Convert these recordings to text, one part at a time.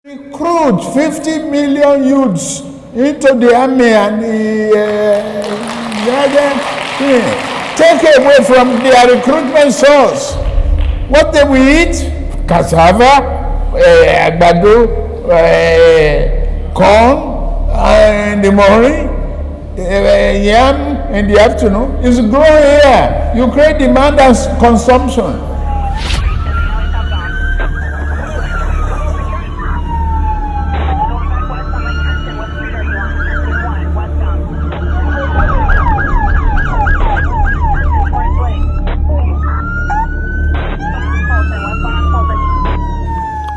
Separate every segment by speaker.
Speaker 1: Recruit 50 million youths into the army and take away from their recruitment source. What they will eat? Cassava, àgbàdo, corn in the morning, yam in the afternoon. It's growing here. You create demand and consumption.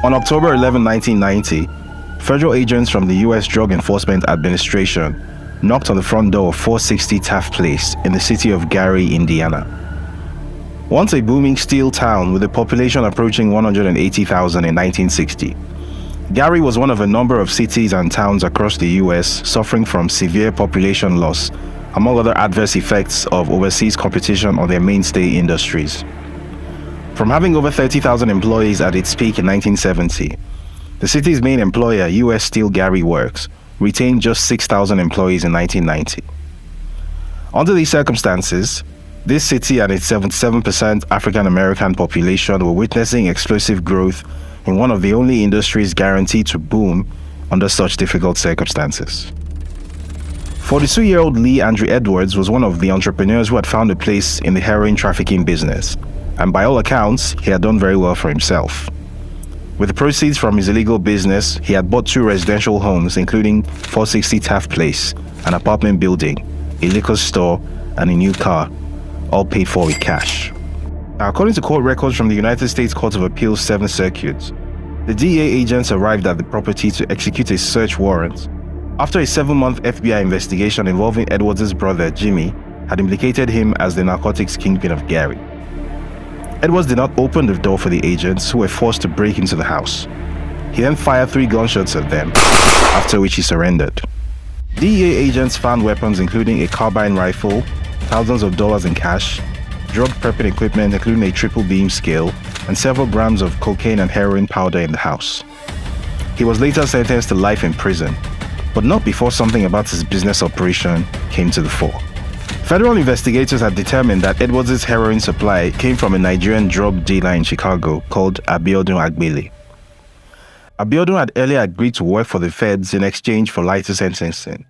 Speaker 2: On October 11, 1990, federal agents from the U.S. Drug Enforcement Administration knocked on the front door of 460 Taft Place in the city of Gary, Indiana. Once a booming steel town with a population approaching 180,000 in 1960, Gary was one of a number of cities and towns across the U.S. suffering from severe population loss, among other adverse effects of overseas competition on their mainstay industries. From having over 30,000 employees at its peak in 1970, the city's main employer, U.S. Steel Gary Works, retained just 6,000 employees in 1990. Under these circumstances, this city and its 77% African-American population were witnessing explosive growth in one of the only industries guaranteed to boom under such difficult circumstances. 42-year-old Lee Andrew Edwards was one of the entrepreneurs who had found a place in the heroin trafficking business, and by all accounts, he had done very well for himself. With the proceeds from his illegal business, he had bought 2 residential homes, including 460 Taft Place, an apartment building, a liquor store, and a new car, all paid for with cash. Now, according to court records from the United States Court of Appeals 7th Circuit, the DEA agents arrived at the property to execute a search warrant after a 7-month FBI investigation involving Edwards' brother, Jimmy, had implicated him as the narcotics kingpin of Gary. Edwards did not open the door for the agents, who were forced to break into the house. He then fired 3 gunshots at them, after which he surrendered. DEA agents found weapons including a carbine rifle, thousands of dollars in cash, drug prepping equipment including a triple beam scale, and several grams of cocaine and heroin powder in the house. He was later sentenced to life in prison, but not before something about his business operation came to the fore. Federal investigators had determined that Edwards' heroin supply came from a Nigerian drug dealer in Chicago called Abiodun. Abiodun had earlier agreed to work for the feds in exchange for lighter sentencing,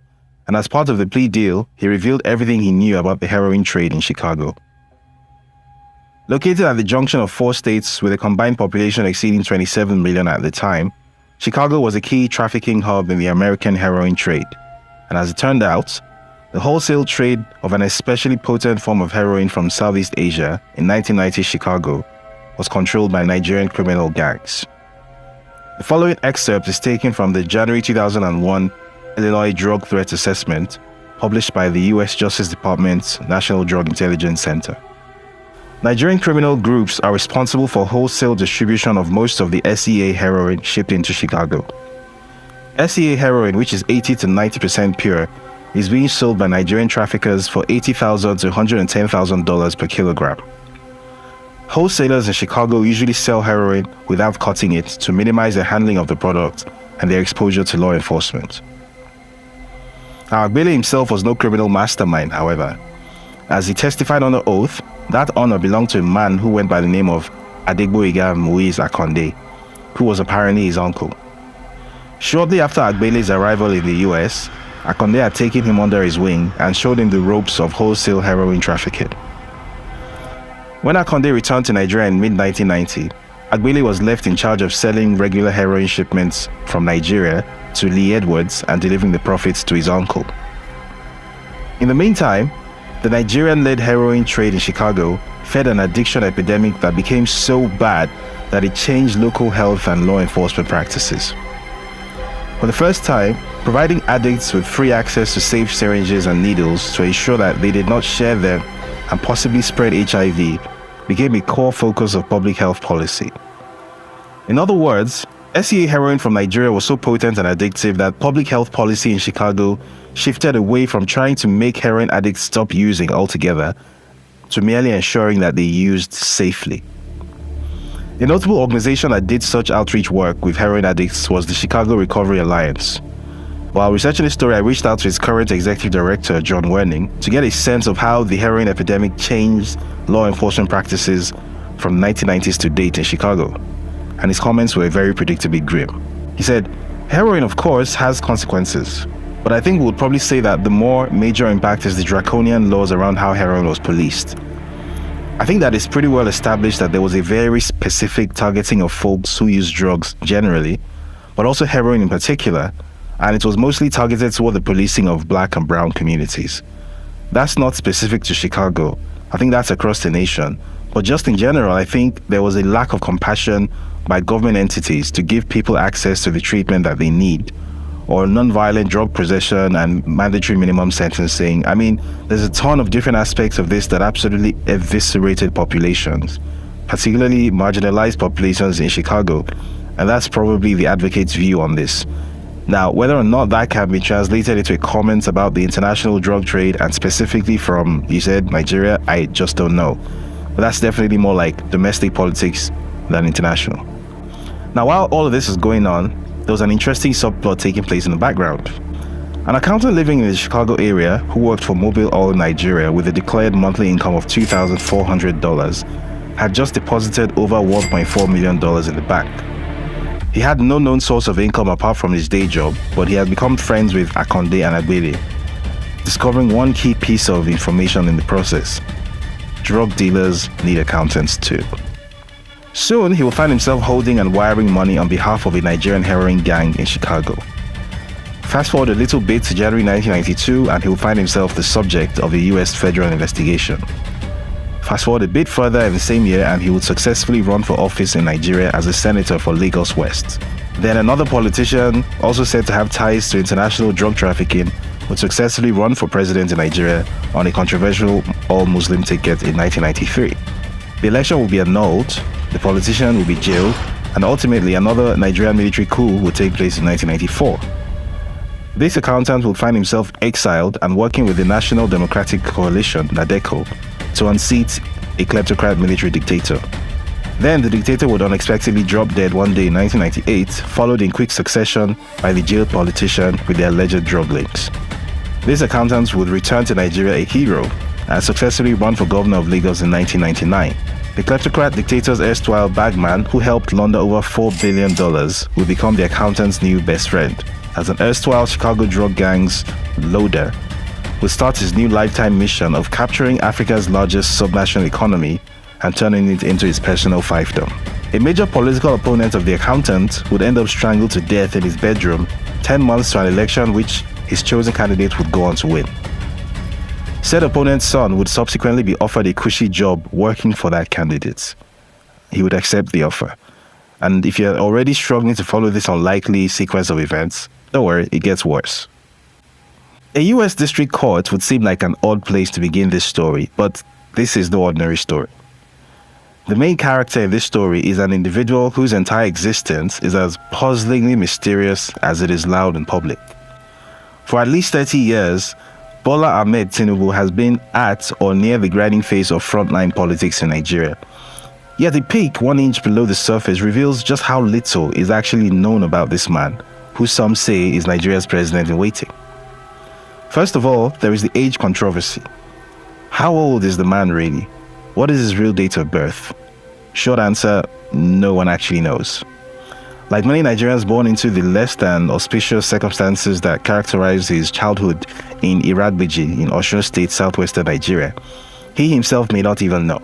Speaker 2: and as part of the plea deal, he revealed everything he knew about the heroin trade in Chicago. Located at the junction of 4 states with a combined population exceeding 27 million at the time, Chicago was a key trafficking hub in the American heroin trade, and as it turned out, the wholesale trade of an especially potent form of heroin from Southeast Asia in 1990 Chicago was controlled by Nigerian criminal gangs. The following excerpt is taken from the January 2001 Illinois Drug Threat Assessment published by the U.S. Justice Department's National Drug Intelligence Center. Nigerian criminal groups are responsible for wholesale distribution of most of the SEA heroin shipped into Chicago. SEA heroin, which is 80 to 90% pure, is being sold by Nigerian traffickers for $80,000 to $110,000 per kilogram. Wholesalers in Chicago usually sell heroin without cutting it to minimize the handling of the product and their exposure to law enforcement. Now, Agbele himself was no criminal mastermind, however. As he testified under oath, that honor belonged to a man who went by the name of Adegboyega Moise Akonde, who was apparently his uncle. Shortly after Agbele's arrival in the US, Akonde had taken him under his wing and showed him the ropes of wholesale heroin trafficking. When Akonde returned to Nigeria in mid-1990, Agbele was left in charge of selling regular heroin shipments from Nigeria to Lee Edwards and delivering the profits to his uncle. In the meantime, the Nigerian-led heroin trade in Chicago fed an addiction epidemic that became so bad that it changed local health and law enforcement practices. For the first time, providing addicts with free access to safe syringes and needles to ensure that they did not share them and possibly spread HIV became a core focus of public health policy. In other words, SEA heroin from Nigeria was so potent and addictive that public health policy in Chicago shifted away from trying to make heroin addicts stop using altogether to merely ensuring that they used safely. A notable organization that did such outreach work with heroin addicts was the Chicago Recovery Alliance. While researching this story, I reached out to its current executive director, John Werning, to get a sense of how the heroin epidemic changed law enforcement practices from the 1990s to date in Chicago. And his comments were very predictably grim. He said, "Heroin, of course, has consequences. But I think we would probably say that the more major impact is the draconian laws around how heroin was policed. I think that it's pretty well established that there was a very specific targeting of folks who use drugs generally, but also heroin in particular, and it was mostly targeted toward the policing of black and brown communities. That's not specific to Chicago. I think that's across the nation. But just in general, I think there was a lack of compassion by government entities to give people access to the treatment that they need, or non-violent drug possession and mandatory minimum sentencing. I mean, there's a ton of different aspects of this that absolutely eviscerated populations, particularly marginalized populations in Chicago, and that's probably the advocate's view on this. Now, whether or not that can be translated into a comment about the international drug trade, and specifically from, you said, Nigeria, I just don't know. But that's definitely more like domestic politics than international. Now, while all of this is going on, there was an interesting subplot taking place in the background. An accountant living in the Chicago area who worked for Mobil Oil Nigeria with a declared monthly income of $2,400 had just deposited over $1.4 million in the bank. He had no known source of income apart from his day job, but he had become friends with Akonde and Agbede, discovering one key piece of information in the process: drug dealers need accountants too. Soon, he will find himself holding and wiring money on behalf of a Nigerian heroin gang in Chicago. Fast forward a little bit to January 1992, and he will find himself the subject of a US federal investigation. Fast forward a bit further in the same year, and he would successfully run for office in Nigeria as a senator for Lagos West. Then another politician, also said to have ties to international drug trafficking, would successfully run for president in Nigeria on a controversial all-Muslim ticket in 1993. The election will be annulled, the politician will be jailed, and ultimately another Nigerian military coup will take place in 1994. This accountant will find himself exiled and working with the National Democratic Coalition, NADECO, to unseat a kleptocrat military dictator. Then the dictator would unexpectedly drop dead one day in 1998, followed in quick succession by the jailed politician with the alleged drug links. This accountant would return to Nigeria a hero and successfully run for governor of Lagos in 1999. The kleptocrat dictator's erstwhile bagman, who helped launder over $4 billion, would become the accountant's new best friend, as an erstwhile Chicago drug gang's loader would start his new lifetime mission of capturing Africa's largest subnational economy and turning it into his personal fiefdom. A major political opponent of the accountant would end up strangled to death in his bedroom 10 months to an election which his chosen candidate would go on to win. Said opponent's son would subsequently be offered a cushy job working for that candidate. He would accept the offer. And if you're already struggling to follow this unlikely sequence of events, don't worry, it gets worse. A US district court would seem like an odd place to begin this story, but this is no ordinary story. The main character in this story is an individual whose entire existence is as puzzlingly mysterious as it is loud and public. For at least 30 years, Bola Ahmed TINUBU has been at or near the grinding phase of frontline politics in Nigeria. Yet the peak 1 inch below the surface reveals just how little is actually known about this man, who some say is Nigeria's president in waiting. First of all, there is the age controversy. How old is the man really? What is his real date of birth? Short answer, no one actually knows. Like many Nigerians born into the less than auspicious circumstances that characterized his childhood in Iragbiji in Osun State, southwestern Nigeria, he himself may not even know.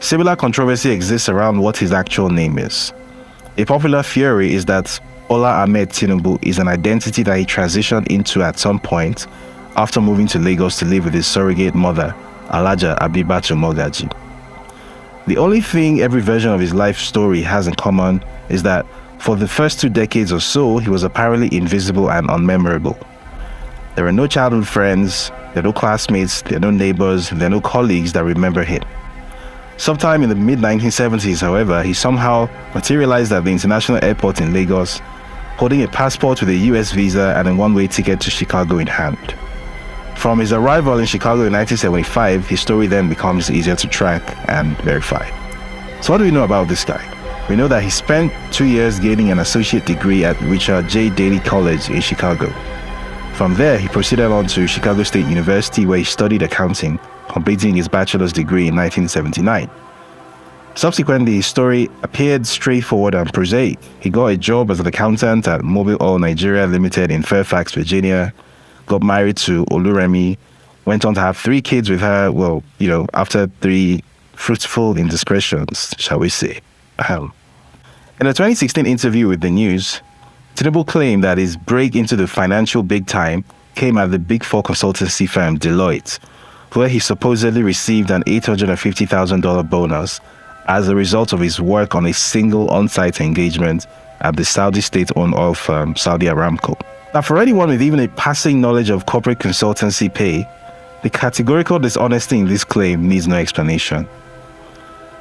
Speaker 2: Similar controversy exists around what his actual name is. A popular theory is that Bola Ahmed TINUBU is an identity that he transitioned into at some point after moving to Lagos to live with his surrogate mother, Alhaja Abibatu Mogaji. The only thing every version of his life story has in common is that for the first 2 decades or so, he was apparently invisible and unmemorable. There are no childhood friends, there are no classmates, there are no neighbors, there are no colleagues that remember him. Sometime in the mid-1970s, however, he somehow materialized at the international airport in Lagos, holding a passport with a US visa and a one-way ticket to Chicago in hand. From his arrival in Chicago in 1975, his story then becomes easier to track and verify. So what do we know about this guy? We know that he spent 2 years gaining an associate degree at Richard J. Daley College in Chicago. From there, he proceeded on to Chicago State University, where he studied accounting, completing his bachelor's degree in 1979. Subsequently, his story appeared straightforward and prosaic. He got a job as an accountant at Mobil Oil Nigeria Limited in Fairfax, Virginia, got married to Oluremi, went on to have 3 kids with her, after 3 fruitful indiscretions, shall we say. In a 2016 interview with The News, TINUBU claimed that his break into the financial big time came at the Big Four consultancy firm Deloitte, where he supposedly received an $850,000 bonus as a result of his work on a single on-site engagement at the Saudi state-owned oil firm Saudi Aramco. Now, for anyone with even a passing knowledge of corporate consultancy pay, the categorical dishonesty in this claim needs no explanation.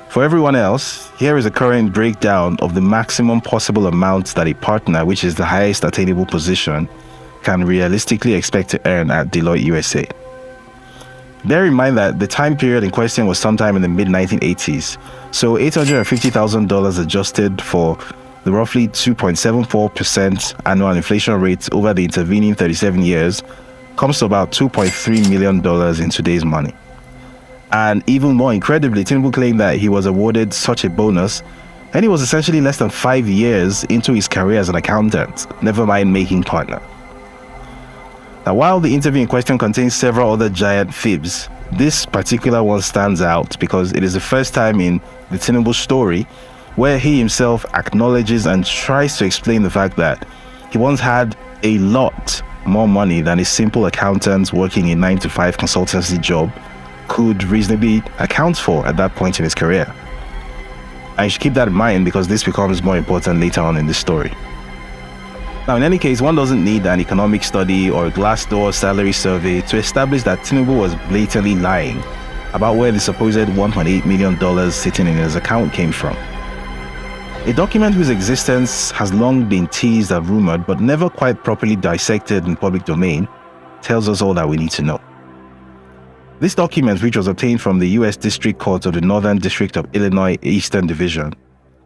Speaker 2: For everyone else, here is a current breakdown of the maximum possible amount that a partner, which is the highest attainable position, can realistically expect to earn at Deloitte USA. Bear in mind that the time period in question was sometime in the mid-1980s, so $850,000 adjusted for the roughly 2.74% annual inflation rate over the intervening 37 years comes to about $2.3 million in today's money. And even more incredibly, TINUBU claimed that he was awarded such a bonus and he was essentially less than 5 years into his career as an accountant, never mind making partner. Now, while the interview in question contains several other giant fibs, this particular one stands out because it is the first time in the TINUBU story where he himself acknowledges and tries to explain the fact that he once had a lot more money than a simple accountant working a 9-to-5 consultancy job could reasonably account for at that point in his career. And you should keep that in mind because this becomes more important later on in the story. Now, in any case, one doesn't need an economic study or a Glassdoor salary survey to establish that TINUBU was blatantly lying about where the supposed $1.8 million sitting in his account came from. A document whose existence has long been teased and rumored but never quite properly dissected in public domain tells us all that we need to know. This document, which was obtained from the U.S. District Court of the Northern District of Illinois Eastern Division,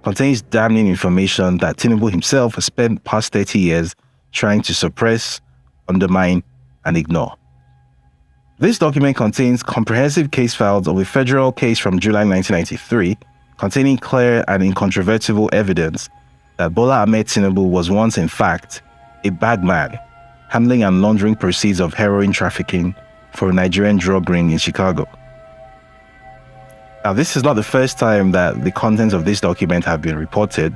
Speaker 2: contains damning information that TINUBU himself has spent the past 30 years trying to suppress, undermine, and ignore. This document contains comprehensive case files of a federal case from July 1993, containing clear and incontrovertible evidence that Bola Ahmed TINUBU was once, in fact, a bagman, handling and laundering proceeds of heroin trafficking for a Nigerian drug ring in Chicago. Now, this is not the first time that the contents of this document have been reported,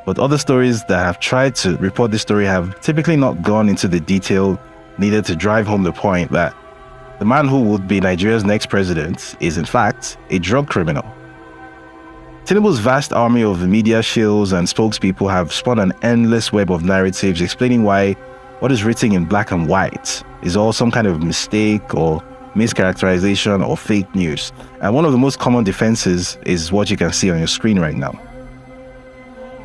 Speaker 2: but other stories that have tried to report this story have typically not gone into the detail needed to drive home the point that the man who would be Nigeria's next president is, in fact, a drug criminal. TINUBU's vast army of media shills and spokespeople have spun an endless web of narratives explaining why what is written in black and white is all some kind of mistake or mischaracterization or fake news. And one of the most common defenses is what you can see on your screen right now.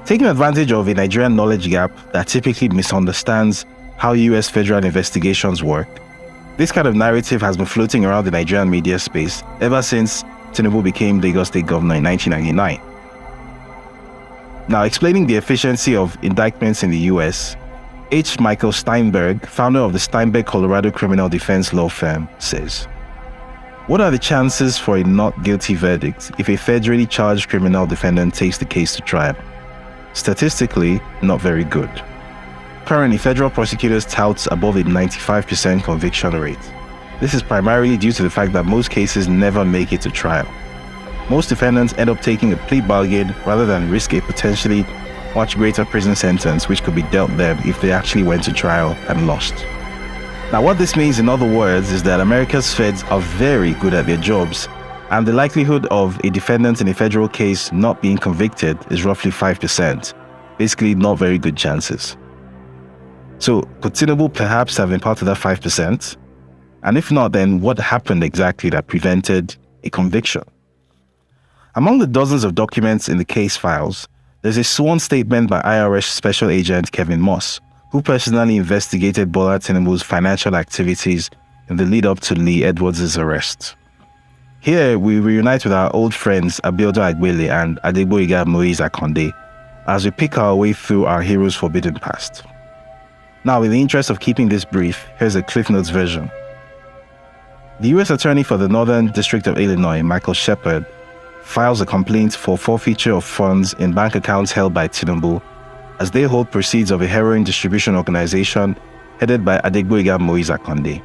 Speaker 2: Taking advantage of a Nigerian knowledge gap that typically misunderstands how US federal investigations work, this kind of narrative has been floating around the Nigerian media space ever since TINUBU became Lagos State Governor in 1999. Now, explaining the efficiency of indictments in the US, H. Michael Steinberg, founder of the Steinberg Colorado criminal defense law firm, says, "What are the chances for a not guilty verdict if a federally charged criminal defendant takes the case to trial? Statistically, not very good. Currently, federal prosecutors tout above a 95% conviction rate. This is primarily due to the fact that most cases never make it to trial. Most defendants end up taking a plea bargain rather than risk a potentially much greater prison sentence which could be dealt them if they actually went to trial and lost." Now, what this means in other words is that America's feds are very good at their jobs, and the likelihood of a defendant in a federal case not being convicted is roughly 5%. Basically, not very good chances. So, could TINUBU perhaps have been part of that 5%? And if not, then what happened exactly that prevented a conviction? Among the dozens of documents in the case files, there's a sworn statement by IRS Special Agent Kevin Moss, who personally investigated Bola TINUBU's financial activities in the lead-up to Lee Edwards' arrest. Here, we reunite with our old friends Abiodun Agbele and Adegboyega Moise Akonde as we pick our way through our heroes' forbidden past. Now, in the interest of keeping this brief, here's a Cliff Notes version. The U.S. Attorney for the Northern District of Illinois, Michael Shepard, files a complaint for forfeiture of funds in bank accounts held by TINUBU as they hold proceeds of a heroin distribution organization headed by Adegboyega Moise Akonde.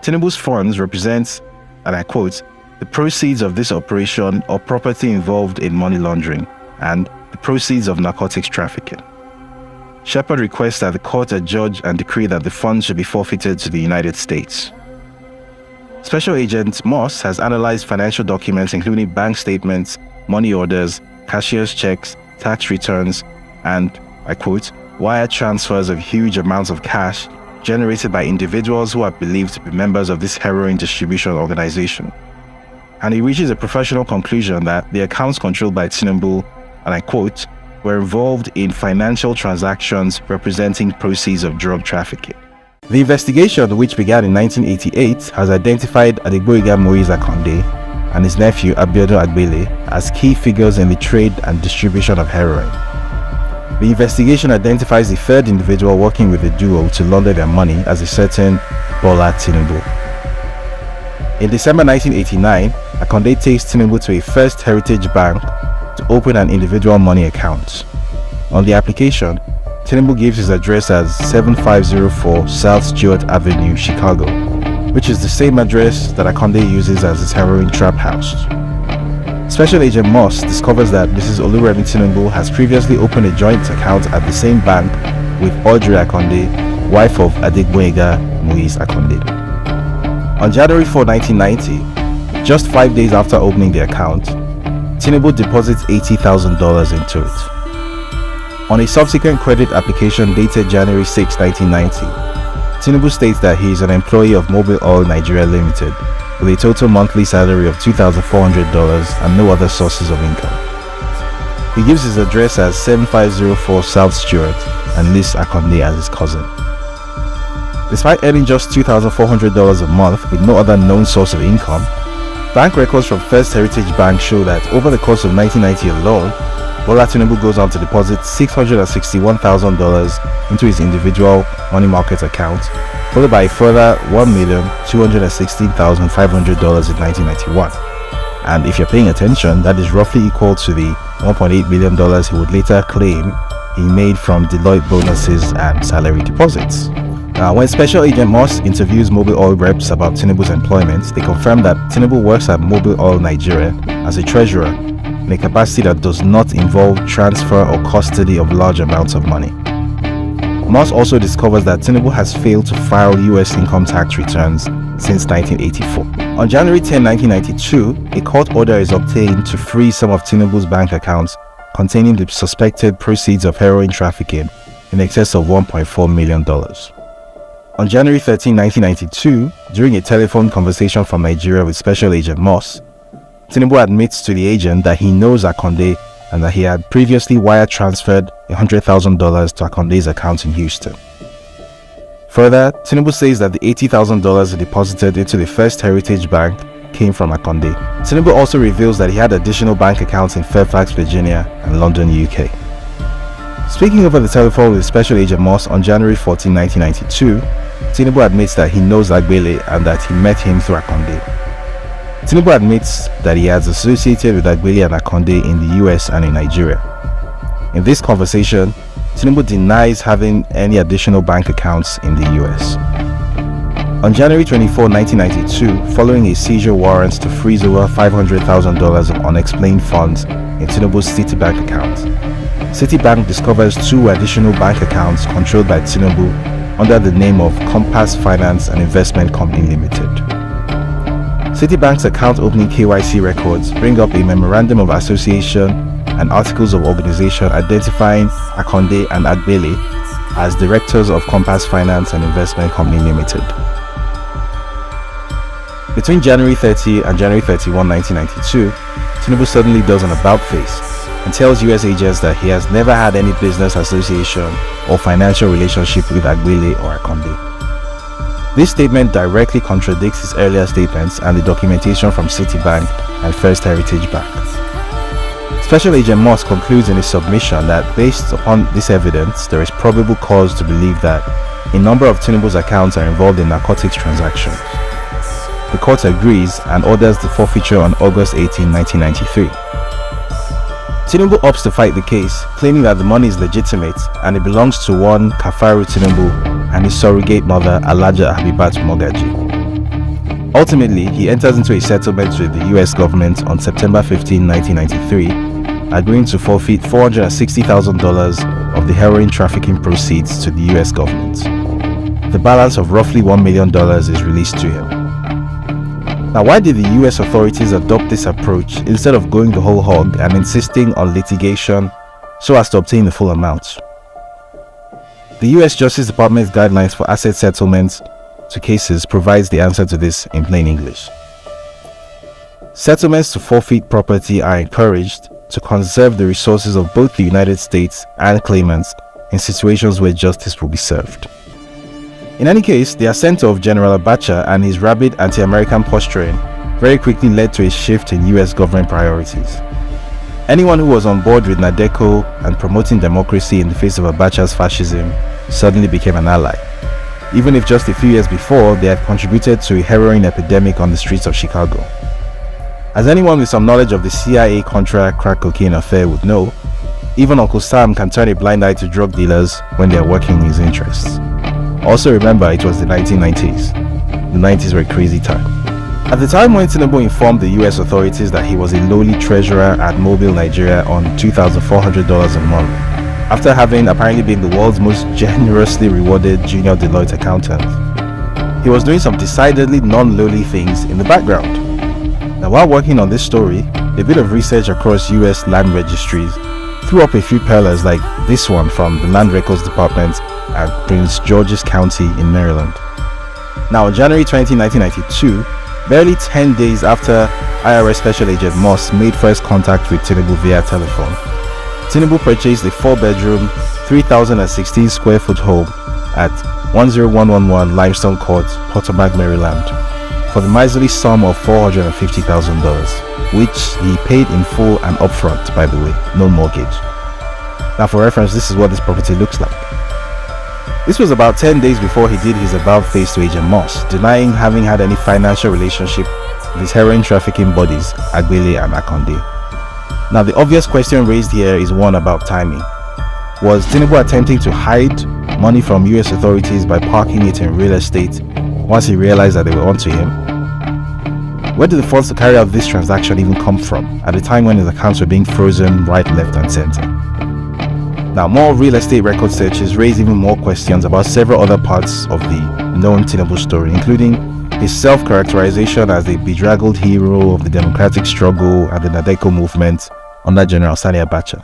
Speaker 2: TINUBU's funds represent, and I quote, the proceeds of this operation or property involved in money laundering and the proceeds of narcotics trafficking. Shepard requests that the court adjudge and decree that the funds should be forfeited to the United States. Special Agent Moss has analyzed financial documents including bank statements, money orders, cashier's checks, tax returns, and, I quote, wire transfers of huge amounts of cash generated by individuals who are believed to be members of this heroin distribution organization. And he reaches a professional conclusion that the accounts controlled by TINUBU, and I quote, were involved in financial transactions representing proceeds of drug trafficking. The investigation, which began in 1988, has identified Adegboyega Moise Akonde and his nephew Abiodun Agbele as key figures in the trade and distribution of heroin. The investigation identifies a third individual working with the duo to launder their money as a certain Bola TINUBU. In December 1989, Akonde takes TINUBU to a First Heritage Bank to open an individual money account. On the application, TINUBU gives his address as 7504 South Stewart Avenue, Chicago, which is the same address that Akonde uses as his heroin trap house. Special Agent Moss discovers that Mrs. Oluremi TINUBU has previously opened a joint account at the same bank with Audrey Akonde, wife of Adegboyega Moise Akonde. On January 4, 1990, just 5 days after opening the account, TINUBU deposits $80,000 into it. On a subsequent credit application dated January 6, 1990, TINUBU states that he is an employee of Mobil Oil Nigeria Limited with a total monthly salary of $2,400 and no other sources of income. He gives his address as 7504 South Stewart and lists Akonde as his cousin. Despite earning just $2,400 a month with no other known source of income, bank records from First Heritage Bank show that over the course of 1990 alone, Bola TINUBU goes on to deposit $661,000 into his individual money market account, followed by a further $1,216,500 in 1991. And if you're paying attention, that is roughly equal to the $1.8 million he would later claim he made from Deloitte bonuses and salary deposits. Now, when Special Agent Moss interviews Mobil Oil reps about TINUBU's employment, they confirm that TINUBU works at Mobil Oil Nigeria as a treasurer in a capacity that does not involve transfer or custody of large amounts of money. Moss also discovers that TINUBU has failed to file US income tax returns since 1984. On January 10, 1992, a court order is obtained to freeze some of TINUBU's bank accounts containing the suspected proceeds of heroin trafficking in excess of $1.4 million. On January 13, 1992, during a telephone conversation from Nigeria with Special Agent Moss, TINUBU admits to the agent that he knows Akonde and that he had previously wire transferred $100,000 to Akonde's account in Houston. Further, TINUBU says that the $80,000 he deposited into the First Heritage Bank came from Akonde. TINUBU also reveals that he had additional bank accounts in Fairfax, Virginia and London, UK. Speaking over the telephone with Special Agent Moss on January 14, 1992, TINUBU admits that he knows Agbele and that he met him through Akonde. TINUBU admits that he has associated with Agbele and Akonde in the US and in Nigeria. In this conversation, TINUBU denies having any additional bank accounts in the US. On January 24, 1992, following a seizure warrant to freeze over $500,000 of unexplained funds in TINUBU's Citibank account, Citibank discovers 2 additional bank accounts controlled by TINUBU under the name of Compass Finance and Investment Company Limited. Citibank's account opening KYC records bring up a memorandum of association and articles of organization identifying Akonde and Agbele as directors of Compass Finance and Investment Company Limited. Between January 30 and January 31, 1992, TINUBU suddenly does an about-face and tells US agents that he has never had any business association or financial relationship with Agbele or Akonde. This statement directly contradicts his earlier statements and the documentation from Citibank and First Heritage Bank. Special Agent Moss concludes in his submission that based upon this evidence, there is probable cause to believe that a number of TINUBU's accounts are involved in narcotics transactions. The court agrees and orders the forfeiture on August 18, 1993. TINUBU opts to fight the case, claiming that the money is legitimate and it belongs to one Kafaru TINUBU and his surrogate mother Alhaja Habibat Mogaji. Ultimately, he enters into a settlement with the US government on September 15, 1993, agreeing to forfeit $460,000 of the heroin trafficking proceeds to the US government. The balance of roughly $1 million is released to him. Now, why did the US authorities adopt this approach instead of going the whole hog and insisting on litigation so as to obtain the full amount? The US Justice Department's guidelines for asset settlements to cases provides the answer to this in plain English. Settlements to forfeit property are encouraged to conserve the resources of both the United States and claimants in situations where justice will be served. In any case, the ascent of General Abacha and his rabid anti-American posturing very quickly led to a shift in US government priorities. Anyone who was on board with NADECO and promoting democracy in the face of Abacha's fascism suddenly became an ally, even if just a few years before they had contributed to a heroin epidemic on the streets of Chicago. As anyone with some knowledge of the CIA-Contra crack cocaine affair would know, even Uncle Sam can turn a blind eye to drug dealers when they are working in his interests. Also remember, it was the 1990s. The 90s were a crazy time. At the time when TINUBU informed the US authorities that he was a lowly treasurer at Mobile, Nigeria on $2,400 a month, after having apparently been the world's most generously rewarded junior Deloitte accountant, he was doing some decidedly non-lowly things in the background. Now, while working on this story, a bit of research across US land registries threw up a few pearlers like this one from the Land Records Department at Prince George's County in Maryland. Now, on January 20, 1992, barely 10 days after IRS Special Agent Moss made first contact with TINUBU via telephone, TINUBU purchased a 4-bedroom, 3,016 square foot home at 10111 Limestone Court, Potomac, Maryland, for the miserly sum of $450,000, which he paid in full and upfront, by the way, no mortgage. Now, for reference, this is what this property looks like. This was about 10 days before he did his about-face to Agent Moss, denying having had any financial relationship with his heroin trafficking buddies, Agbele and Akonde. Now, the obvious question raised here is one about timing. Was TINUBU attempting to hide money from US authorities by parking it in real estate once he realized that they were onto him? Where did the funds to carry out this transaction even come from at a time when his accounts were being frozen right, left and center? Now, more real estate record searches raise even more questions about several other parts of the known TINUBU story, including his self-characterization as a bedraggled hero of the democratic struggle and the NADECO movement under General Sani Abacha.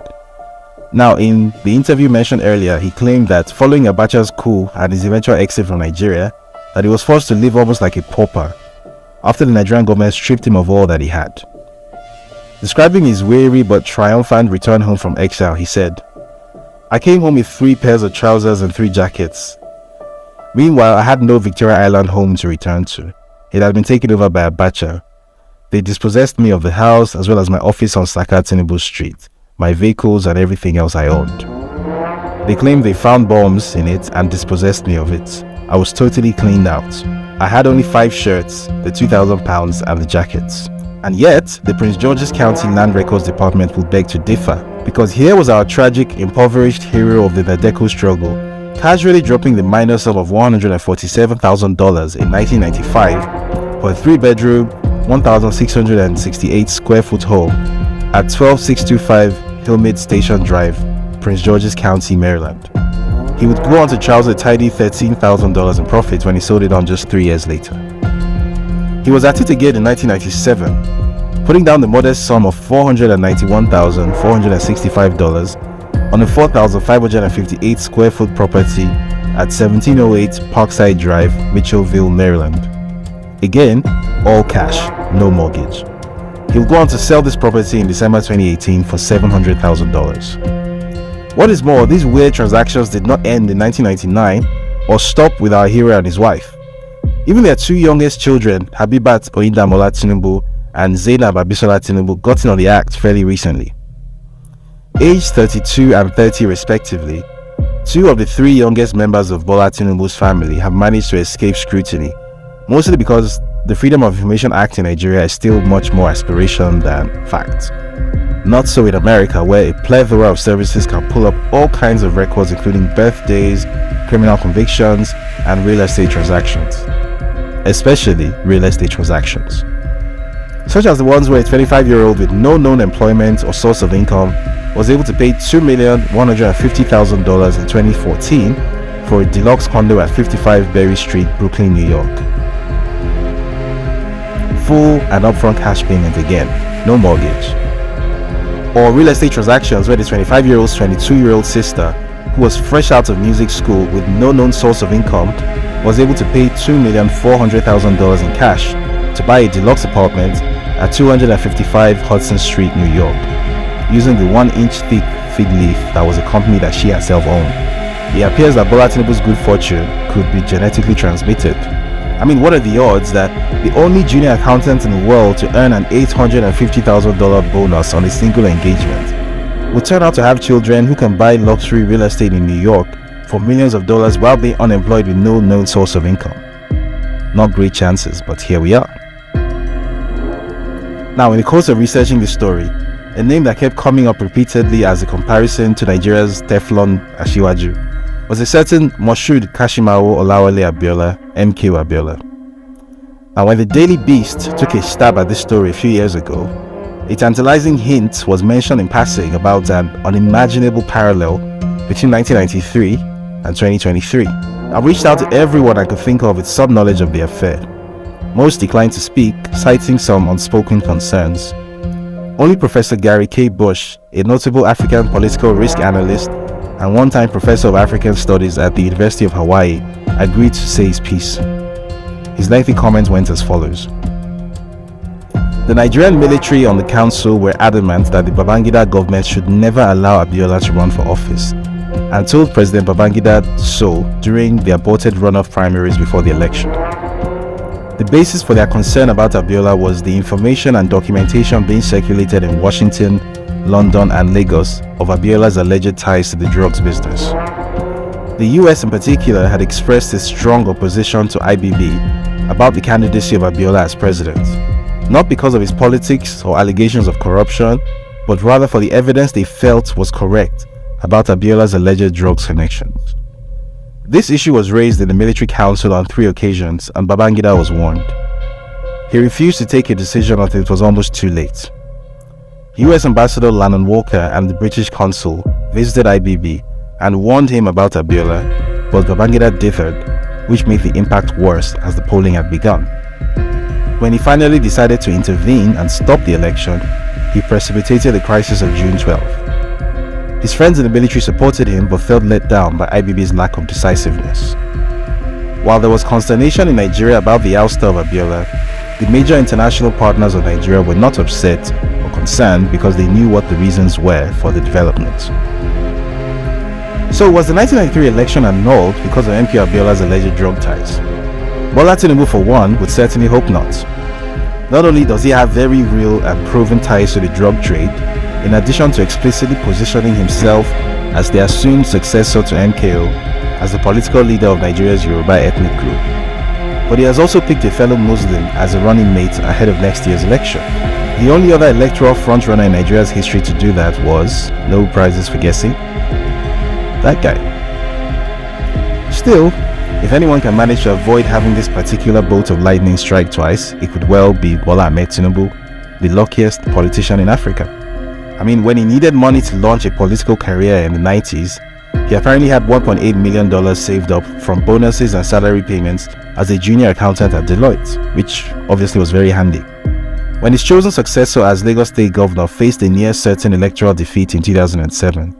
Speaker 2: Now, in the interview mentioned earlier, he claimed that following Abacha's coup and his eventual exit from Nigeria, that he was forced to live almost like a pauper after the Nigerian government stripped him of all that he had. Describing his weary but triumphant return home from exile, he said, "I came home with 3 pairs of trousers and 3 jackets. Meanwhile, I had no Victoria Island home to return to. It had been taken over by Abacha. They dispossessed me of the house as well as my office on Saka TINUBU Street, my vehicles and everything else I owned. They claimed they found bombs in it and dispossessed me of it. I was totally cleaned out. I had only 5 shirts, the £2,000 and the jackets." And yet, the Prince George's County Land Records Department will beg to differ, because here was our tragic, impoverished hero of the NADECO struggle, casually dropping the minor sum of $147,000 in 1995 for a 3-bedroom, 1,668 square foot home at 12625 Hillmead Station Drive, Prince George's County, Maryland. He would go on to trouser a tidy $13,000 in profits when he sold it on just 3 years later. He was at it again in 1997, putting down the modest sum of $491,465 on a 4,558 square foot property at 1708 Parkside Drive, Mitchellville, Maryland. Again, all cash, no mortgage. He'll go on to sell this property in December 2018 for $700,000. What is more, these weird transactions did not end in 1999 or stop with our hero and his wife. Even their two youngest children, Habibat Oyindamola Tinubu and Zainab Abisola Tinubu, got in on the act fairly recently. Aged 32 and 30 respectively, two of the three youngest members of Bola Tinubu's family have managed to escape scrutiny, mostly because the Freedom of Information Act in Nigeria is still much more aspiration than fact. Not so in America, where a plethora of services can pull up all kinds of records including birthdays, criminal convictions, and real estate transactions. Especially real estate transactions. Such as the ones where a 25-year-old with no known employment or source of income was able to pay $2,150,000 in 2014 for a deluxe condo at 55 Berry Street, Brooklyn, New York. Full and upfront cash payment again, no mortgage. Or real estate transactions where the 25-year-old's 22-year-old sister, who was fresh out of music school with no known source of income, was able to pay $2,400,000 in cash to buy a deluxe apartment at 255 Hudson Street, New York, using the 1-inch thick fig leaf that was a company that she herself owned. It appears that Bola Tinubu's good fortune could be genetically transmitted. I mean, what are the odds that the only junior accountant in the world to earn an $850,000 bonus on a single engagement will turn out to have children who can buy luxury real estate in New York for millions of dollars while being unemployed with no known source of income? Not great chances, but here we are. Now, in the course of researching this story, a name that kept coming up repeatedly as a comparison to Nigeria's Teflon Asiwaju was a certain Moshood Kashimawo Olawale Abiola, MKO Abiola. Now, when the Daily Beast took a stab at this story a few years ago, a tantalizing hint was mentioned in passing about an unimaginable parallel between 1993 and 2023. I reached out to everyone I could think of with some knowledge of the affair. Most declined to speak, citing some unspoken concerns. Only Professor Gary K. Bush, a notable African political risk analyst and one-time professor of African studies at the University of Hawaii, agreed to say his piece. His lengthy comment went as follows. The Nigerian military on the council were adamant that the Babangida government should never allow Abiola to run for office, and told President Babangida so during the aborted runoff primaries before the election. The basis for their concern about Abiola was the information and documentation being circulated in Washington, London, and Lagos of Abiola's alleged ties to the drugs business. The US in particular had expressed its strong opposition to IBB about the candidacy of Abiola as president, not because of his politics or allegations of corruption, but rather for the evidence they felt was correct about Abiola's alleged drugs connections. This issue was raised in the military council on 3 occasions, and Babangida was warned. He refused to take a decision until it was almost too late. US Ambassador Lannon Walker and the British consul visited IBB and warned him about Abiola, but Babangida dithered, which made the impact worse as the polling had begun. When he finally decided to intervene and stop the election, he precipitated the crisis of June 12. His friends in the military supported him but felt let down by IBB's lack of decisiveness. While there was consternation in Nigeria about the ouster of Abiola, the major international partners of Nigeria were not upset or concerned because they knew what the reasons were for the development. So was the 1993 election annulled because of MKO Abiola's alleged drug ties? Bola Tinubu, for one, would certainly hope not. Not only does he have very real and proven ties to the drug trade, in addition to explicitly positioning himself as the assumed successor to MKO as the political leader of Nigeria's Yoruba ethnic group, but he has also picked a fellow Muslim as a running mate ahead of next year's election. The only other electoral frontrunner in Nigeria's history to do that was, no prizes for guessing, that guy. Still, if anyone can manage to avoid having this particular bolt of lightning strike twice, it could well be Bola Tinubu, the luckiest politician in Africa. I mean, when he needed money to launch a political career in the 90s, he apparently had $1.8 million saved up from bonuses and salary payments as a junior accountant at Deloitte, which obviously was very handy. When his chosen successor as Lagos State Governor faced a near-certain electoral defeat in 2007,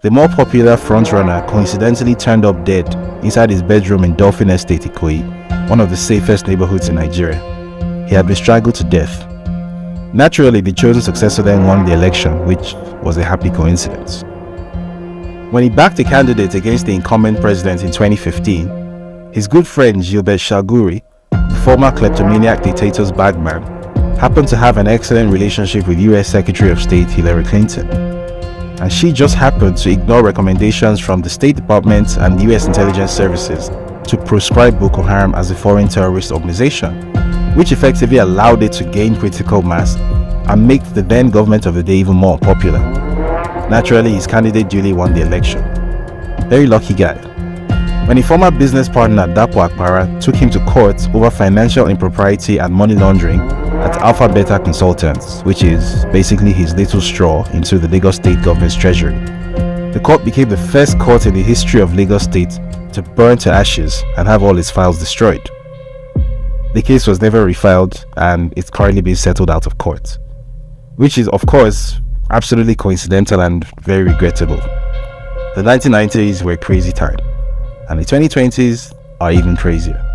Speaker 2: the more popular frontrunner coincidentally turned up dead inside his bedroom in Dolphin Estate, Ikoyi, one of the safest neighborhoods in Nigeria. He had been strangled to death. Naturally, the chosen successor then won the election, which was a happy coincidence. When he backed a candidate against the incumbent president in 2015, His good friend Gilbert Chaguri, the former kleptomaniac dictator's bagman, happened to have an excellent relationship with US Secretary of State Hillary Clinton. And she just happened to ignore recommendations from the State Department and US intelligence services to proscribe Boko Haram as a foreign terrorist organization, which effectively allowed it to gain critical mass and make the then government of the day even more popular. Naturally, his candidate duly won the election. Very lucky guy. When a former business partner, Dapo Akpara, took him to court over financial impropriety and money laundering at Alpha Beta Consultants, which is basically his little straw into the Lagos State government's treasury, the court became the first court in the history of Lagos State to burn to ashes and have all its files destroyed. The case was never refiled and it's currently being settled out of court, which is, of course, absolutely coincidental and very regrettable. The 1990s were a crazy time, and the 2020s are even crazier.